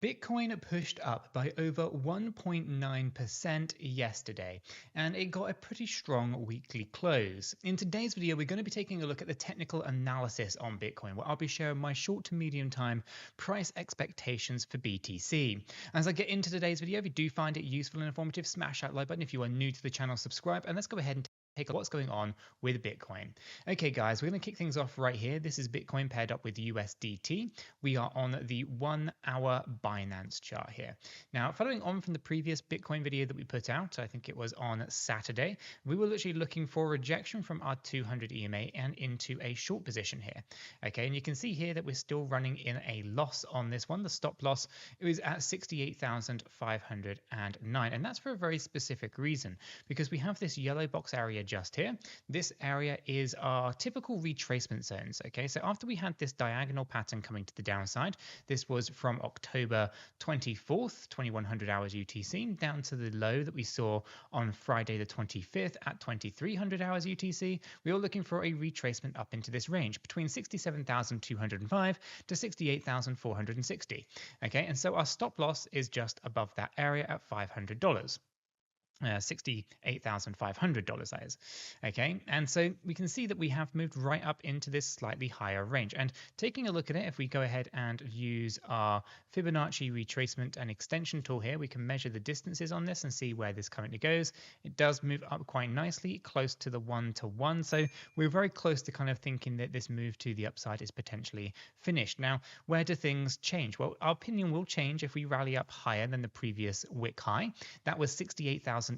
Bitcoin pushed up by over 1.9% yesterday, and it got a pretty strong weekly close. In today's video, we're going to be taking a look at the technical analysis on Bitcoin, where I'll be sharing my short to medium time price expectations for BTC. As I get into today's video, if you do find it useful and informative, smash that like button. If you are new to the channel, subscribe, and let's go ahead and take a look at what's going on with Bitcoin. Okay guys, we're going to kick things off right here. This is Bitcoin paired up with USDT. We are on the 1 hour Binance chart here. Now, following on from the previous Bitcoin video that we put out, I think it was on Saturday, we were literally looking for rejection from our 200 EMA and into a short position here. Okay, and you can see here that we're still running in a loss on this one. The stop loss is at 68,509, and that's for a very specific reason, because we have this yellow box area just here. This area is our typical retracement zones. Okay, so after we had this diagonal pattern coming to the downside, this was from October 24th, 2100 hours UTC, down to the low that we saw on Friday the 25th at 2300 hours UTC. We were looking for a retracement up into this range between 67,205 to 68,460. Okay, and so our stop loss is just above that area at $500. $68,500, that is. Okay, and so we can see that we have moved right up into this slightly higher range. And taking a look at it, if we go ahead and use our Fibonacci retracement and extension tool here, we can measure the distances on this and see where this currently goes. It does move up quite nicely, close to the 1-to-1. So we're very close to kind of thinking that this move to the upside is potentially finished. Now, where do things change? Well, our opinion will change if we rally up higher than the previous wick high. That was $68,850.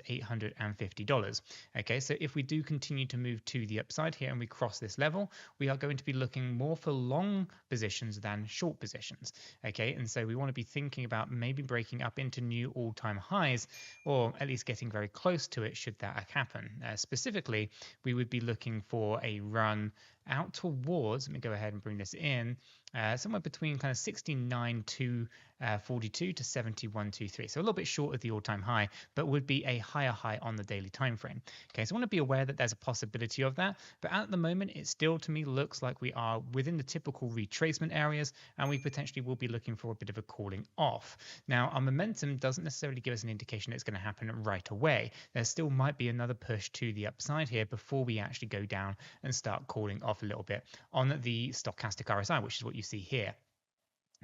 Okay, so if we do continue to move to the upside here and we cross this level, we are going to be looking more for long positions than short positions. Okay, and so we want to be thinking about maybe breaking up into new all-time highs, or at least getting very close to it should that happen. Specifically, we would be looking for a run out towards, let me go ahead and bring this in, somewhere between kind of 69,242 to 71,223. So a little bit short of the all-time high, but would be a higher high on the daily time frame. Okay, so I want to be aware that there's a possibility of that, but at the moment it still to me looks like we are within the typical retracement areas, and we potentially will be looking for a bit of a cooling off. Now, our momentum doesn't necessarily give us an indication it's going to happen right away. There still might be another push to the upside here before we actually go down and start cooling off a little bit on the stochastic RSI, which is what you see here.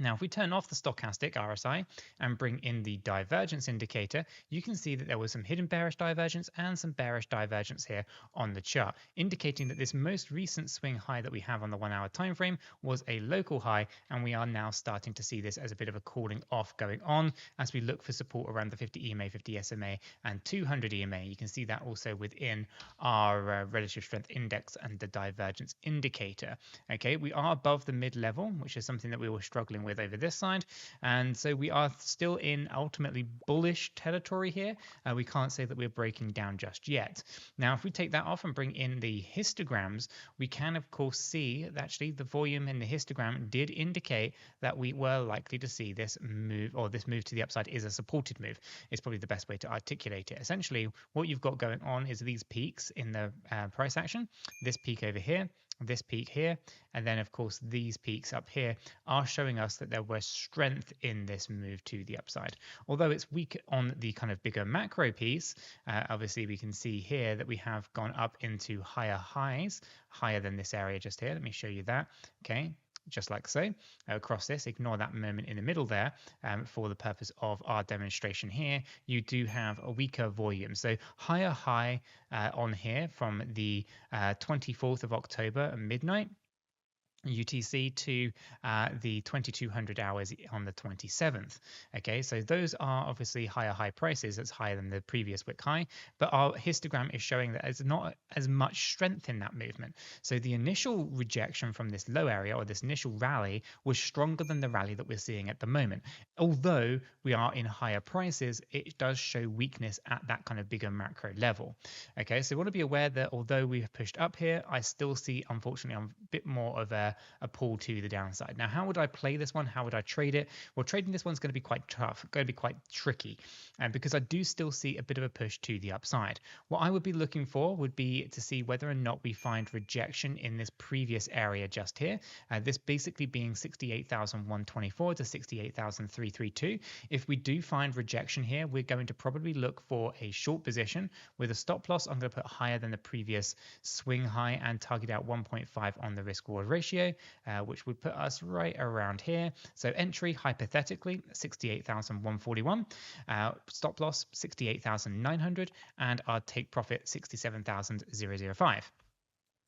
Now, if we turn off the stochastic RSI and bring in the divergence indicator, you can see that there was some hidden bearish divergence and some bearish divergence here on the chart, indicating that this most recent swing high that we have on the 1 hour time frame was a local high, and we are now starting to see this as a bit of a cooling off going on as we look for support around the 50 EMA, 50 SMA, and 200 EMA. You can see that also within our relative strength index and the divergence indicator. Okay, we are above the mid-level, which is something that we were struggling with over this side, and so we are still in ultimately bullish territory here. We can't say that we're breaking down just yet. Now, if we take that off and bring in the histograms, we can of course see that actually the volume in the histogram did indicate that we were likely to see this move, or this move to the upside is a supported move. It's probably the best way to articulate it. Essentially, what you've got going on is these peaks in the price action, this peak over here, this peak here, and then of course these peaks up here are showing us that there was strength in this move to the upside. Although it's weak on the kind of bigger macro piece, obviously we can see here that we have gone up into higher highs, higher than this area just here. Let me show you that. Okay, just like so, across this, ignore that moment in the middle there for the purpose of our demonstration here. You do have a weaker volume, so higher high on here from the 24th of October at midnight UTC to the 2200 hours on the 27th. Okay, so those are obviously higher high prices. That's higher than the previous wick high, but our histogram is showing that there's not as much strength in that movement. So the initial rejection from this low area, or this initial rally, was stronger than the rally that we're seeing at the moment. Although we are in higher prices, it does show weakness at that kind of bigger macro level. Okay, so we want to be aware that although we have pushed up here, I still see unfortunately a bit more of a a pull to the downside. Now, how would I play this one? How would I trade it? Well, trading this one's going to be quite tough, going to be quite tricky, because I do still see a bit of a push to the upside. What I would be looking for would be to see whether or not we find rejection in this previous area just here, this basically being 68,124 to 68,332. If we do find rejection here, we're going to probably look for a short position with a stop loss. I'm going to put higher than the previous swing high and target out 1.5 on the risk reward ratio, which would put us right around here. So entry hypothetically 68,141, stop loss 68,900, and our take profit 67,005.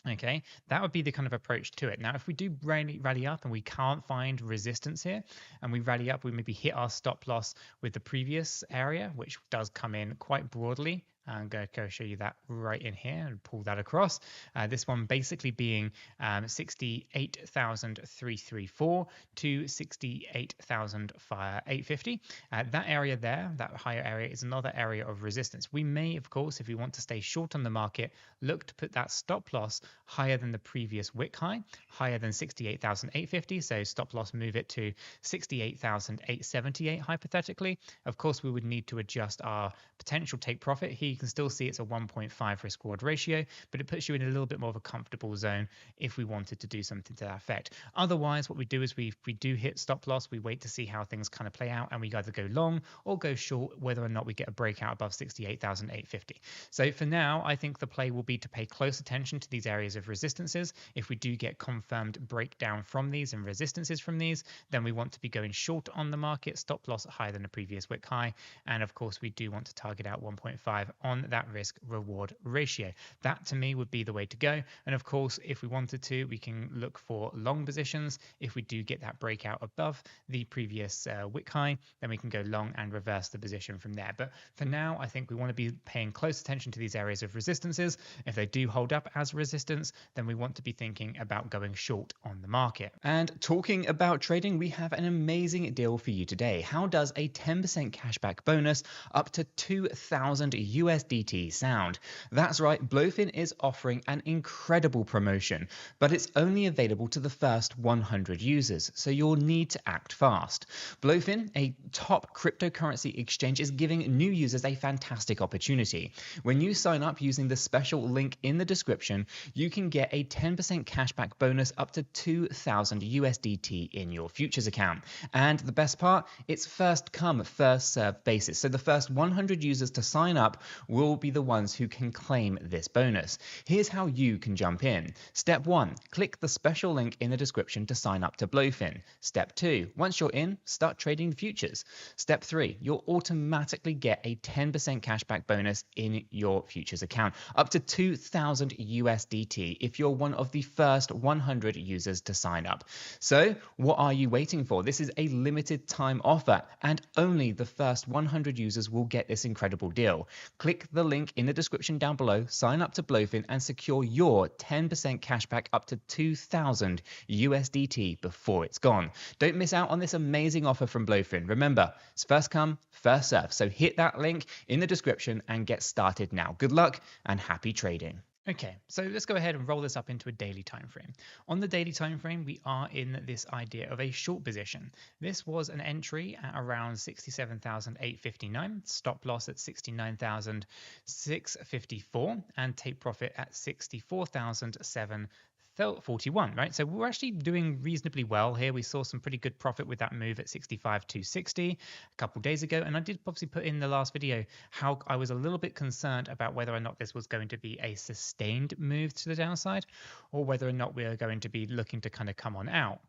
Okay, that would be the kind of approach to it. Now, if we do rally up and we can't find resistance here, and we rally up, we maybe hit our stop loss with the previous area, which does come in quite broadly. I'm going to go show you that right in here and pull that across. This one basically being 68,334 to 68,850. That area there, that higher area, is another area of resistance. We may, of course, if we want to stay short on the market, look to put that stop loss higher than the previous wick high, higher than 68,850. So stop loss, move it to 68,878 hypothetically. Of course, we would need to adjust our potential take profit. Here you can still see it's a 1.5 risk reward ratio, but it puts you in a little bit more of a comfortable zone if we wanted to do something to that effect. Otherwise, what we do is we do hit stop loss, we wait to see how things kind of play out, and we either go long or go short, whether or not we get a breakout above 68,850. So for now, I think the play will be to pay close attention to these areas of resistances. If we do get confirmed breakdown from these and resistances from these, then we want to be going short on the market, stop loss higher than the previous wick high, and of course we do want to target out 1.5 on that risk reward ratio. That to me would be the way to go. And of course, if we wanted to, we can look for long positions. If we do get that breakout above the previous wick high, then we can go long and reverse the position from there. But for now, I think we want to be paying close attention to these areas of resistances. If they do hold up as resistance, then we want to be thinking about going short on the market. And talking about trading, we have an amazing deal for you today. How does a 10% cashback bonus up to 2,000 USDT sound? That's right, Blowfin is offering an incredible promotion, but it's only available to the first 100 users, so you'll need to act fast. Blowfin, a top cryptocurrency exchange, is giving new users a fantastic opportunity. When you sign up using the special link in the description, you can get a 10% cashback bonus up to 2,000 USDT in your futures account. And the best part, it's first come, first served basis. So the first 100 users to sign up will be the ones who can claim this bonus. Here's how you can jump in. Step 1, click the special link in the description to sign up to Blowfin. Step 2, once you're in, start trading futures. Step 3, you'll automatically get a 10% cashback bonus in your futures account, up to 2,000 USDT if you're one of the first 100 users to sign up. So what are you waiting for? This is a limited time offer, and only the first 100 users will get this incredible deal. Click the link in the description down below, sign up to Blowfin, and secure your 10% cashback up to 2,000 USDT before it's gone. Don't miss out on this amazing offer from Blowfin. Remember, it's first come, first serve. So hit that link in the description and get started now. Good luck and happy trading. Okay, so let's go ahead and roll this up into a daily time frame. On the daily time frame, we are in this idea of a short position. This was an entry at around 67,859, stop loss at 69,654, and take profit at 64,741, right? So we're actually doing reasonably well here. We saw some pretty good profit with that move at 65,260 a couple days ago. And I did obviously put in the last video how I was a little bit concerned about whether or not this was going to be a sustained move to the downside, or whether or not we are going to be looking to kind of come on out.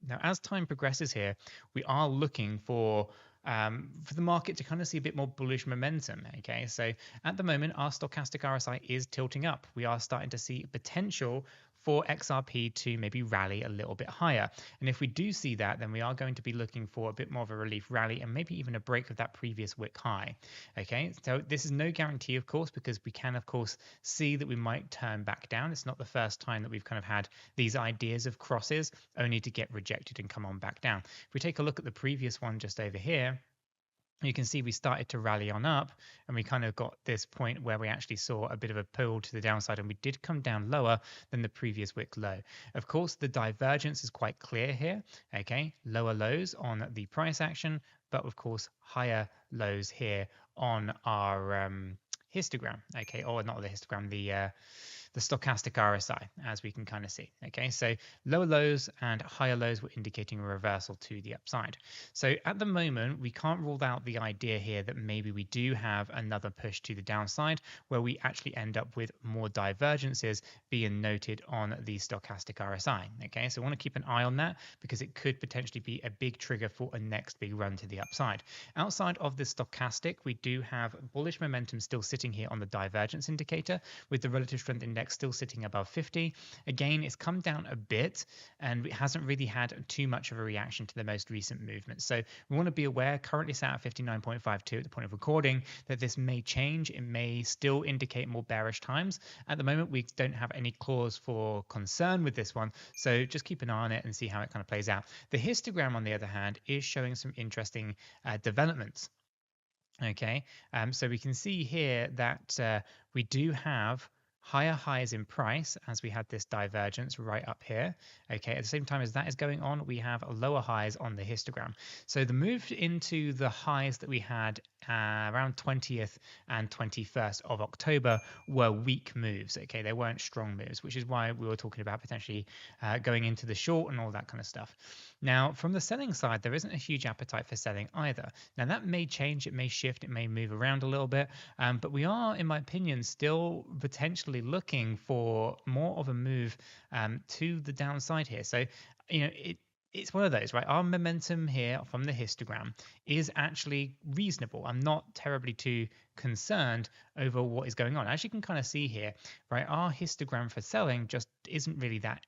Now, as time progresses here, we are looking for the market to kind of see a bit more bullish momentum. Okay, so at the moment, our stochastic RSI is tilting up. We are starting to see potential for XRP to maybe rally a little bit higher. And if we do see that, then we are going to be looking for a bit more of a relief rally and maybe even a break of that previous wick high. Okay, so this is no guarantee, of course, because we can, of course, see that we might turn back down. It's not the first time that we've kind of had these ideas of crosses only to get rejected and come on back down. If we take a look at the previous one just over here, you can see we started to rally on up, and we kind of got this point where we actually saw a bit of a pull to the downside, and we did come down lower than the previous wick low. Of course, the divergence is quite clear here. Okay, lower lows on the price action, but of course higher lows here on our histogram. Okay, or not the histogram, the stochastic RSI, as we can kind of see. Okay, so lower lows and higher lows were indicating a reversal to the upside. So at the moment, we can't rule out the idea here that maybe we do have another push to the downside where we actually end up with more divergences being noted on the stochastic RSI. Okay, so I want to keep an eye on that because it could potentially be a big trigger for a next big run to the upside. Outside of the stochastic, we do have bullish momentum still sitting here on the divergence indicator, with the relative strength index still sitting above 50. Again, it's come down a bit and it hasn't really had too much of a reaction to the most recent movement. So we want to be aware, currently sat at 59.52 at the point of recording, that this may change. It may still indicate more bearish times. At the moment, we don't have any cause for concern with this one. So just keep an eye on it and see how it kind of plays out. The histogram, on the other hand, is showing some interesting developments. Okay, so we can see here that we do have higher highs in price as we had this divergence right up here. Okay, at the same time as that is going on, we have lower highs on the histogram. So the move into the highs that we had around 20th and 21st of October were weak moves. Okay, they weren't strong moves, which is why we were talking about potentially going into the short and all that kind of stuff. Now, from the selling side, there isn't a huge appetite for selling either. Now, that may change, it may shift, it may move around a little bit, but we are, in my opinion, still potentially looking for more of a move to the downside here. So, you know, it's one of those, right? Our momentum here from the histogram is actually reasonable. I'm not terribly too concerned over what is going on. As you can kind of see here, right, our histogram for selling just isn't really that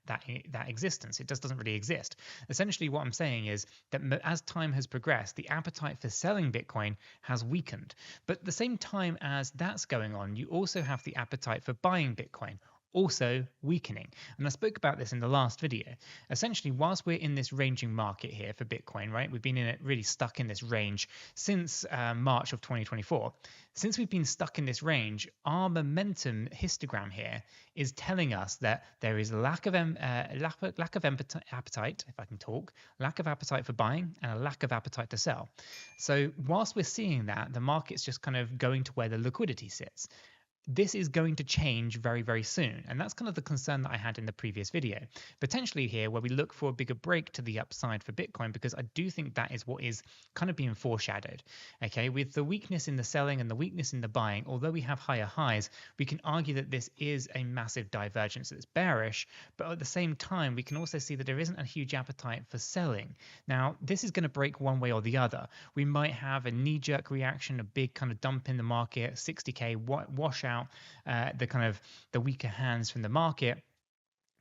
existence. It just doesn't really exist. Essentially, what I'm saying is that as time has progressed, the appetite for selling Bitcoin has weakened. But at the same time as that's going on, you also have the appetite for buying Bitcoin also weakening. And I spoke about this in the last video. Essentially, whilst we're in this ranging market here for Bitcoin, right, we've been in it really stuck in this range since March of 2024. Since we've been stuck in this range, our momentum histogram here is telling us that there is lack of appetite, if I can talk, lack of appetite for buying and a lack of appetite to sell. So whilst we're seeing that, the market's just kind of going to where the liquidity sits. This is going to change very, very soon. And that's kind of the concern that I had in the previous video. Potentially here, where we look for a bigger break to the upside for Bitcoin, because I do think that is what is kind of being foreshadowed. Okay, with the weakness in the selling and the weakness in the buying, although we have higher highs, we can argue that this is a massive divergence that's bearish. But at the same time, we can also see that there isn't a huge appetite for selling. Now, this is going to break one way or the other. We might have a knee-jerk reaction, a big kind of dump in the market, 60K wash out the weaker hands from the market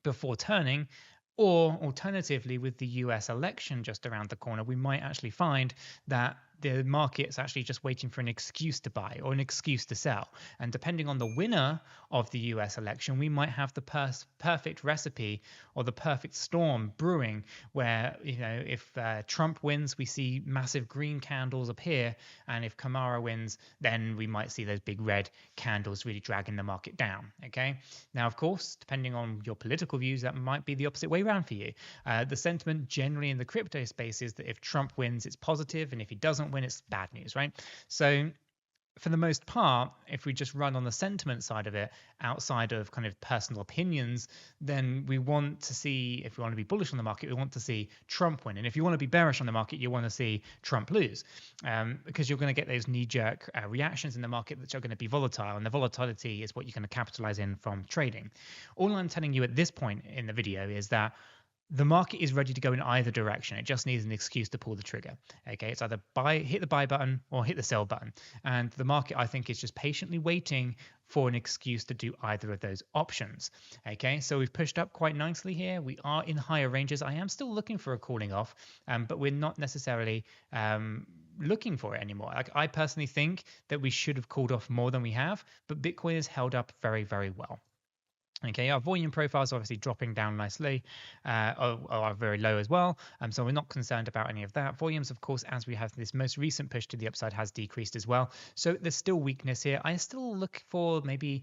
before turning, or alternatively, with the US election just around the corner, we might actually find that the market's actually just waiting for an excuse to buy or an excuse to sell. And depending on the winner of the US election, we might have the perfect recipe or the perfect storm brewing where, you know, if Trump wins, we see massive green candles appear. And if Kamara wins, then we might see those big red candles really dragging the market down. Okay. Now, of course, depending on your political views, that might be the opposite way around for you. The sentiment generally in the crypto space is that if Trump wins, it's positive. And if he doesn't win, it's bad news, right? So for the most part, if we just run on the sentiment side of it, outside of kind of personal opinions, then we want to see, if we want to be bullish on the market, we want to see Trump win. And if you want to be bearish on the market, you want to see Trump lose, because you're going to get those knee-jerk reactions in the market which are going to be volatile, and the volatility is what you're going to capitalize in from trading. All I'm telling you at this point in the video is that the market is ready to go in either direction. It just needs an excuse to pull the trigger. Okay, it's either hit the buy button or hit the sell button. And the market, I think, is just patiently waiting for an excuse to do either of those options. Okay, so we've pushed up quite nicely here. We are in higher ranges. I am still looking for a cooling off, but we're not necessarily looking for it anymore. Like, I personally think that we should have cooled off more than we have, but Bitcoin has held up very, very well. Okay, our volume profile is obviously dropping down nicely, are very low as well. So we're not concerned about any of that. Volumes, of course, as we have this most recent push to the upside, has decreased as well. So there's still weakness here. I still look for maybe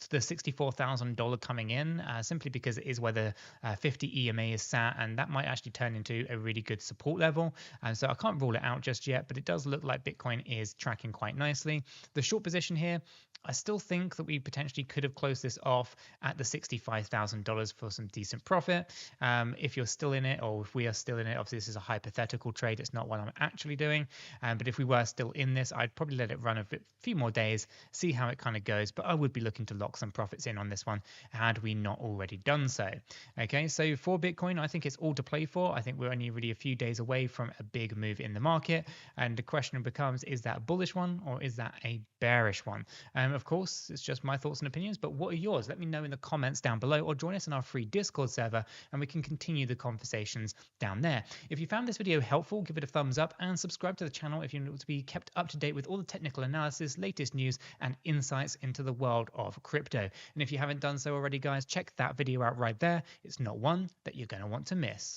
the $64,000 coming in, simply because it is where the 50 EMA is sat, and that might actually turn into a really good support level. So I can't rule it out just yet, but it does look like Bitcoin is tracking quite nicely. The short position here, I still think that we potentially could have closed this off at the $65,000 for some decent profit. If you're still in it, or if we are still in it, obviously this is a hypothetical trade. It's not what I'm actually doing. But if we were still in this, I'd probably let it run a few more days, see how it kind of goes. But I would be looking to lock some profits in on this one had we not already done so. Okay, so for Bitcoin, I think it's all to play for. I think we're only really a few days away from a big move in the market. And the question becomes, is that a bullish one or is that a bearish one? Of course, it's just my thoughts and opinions, but what are yours? Let me know in the comments down below, or join us in our free Discord server and we can continue the conversations down there. If you found this video helpful, give it a thumbs up and subscribe to the channel if you want to be kept up to date with all the technical analysis, latest news and insights into the world of crypto. And if you haven't done so already, guys, check that video out right there. It's not one that you're going to want to miss.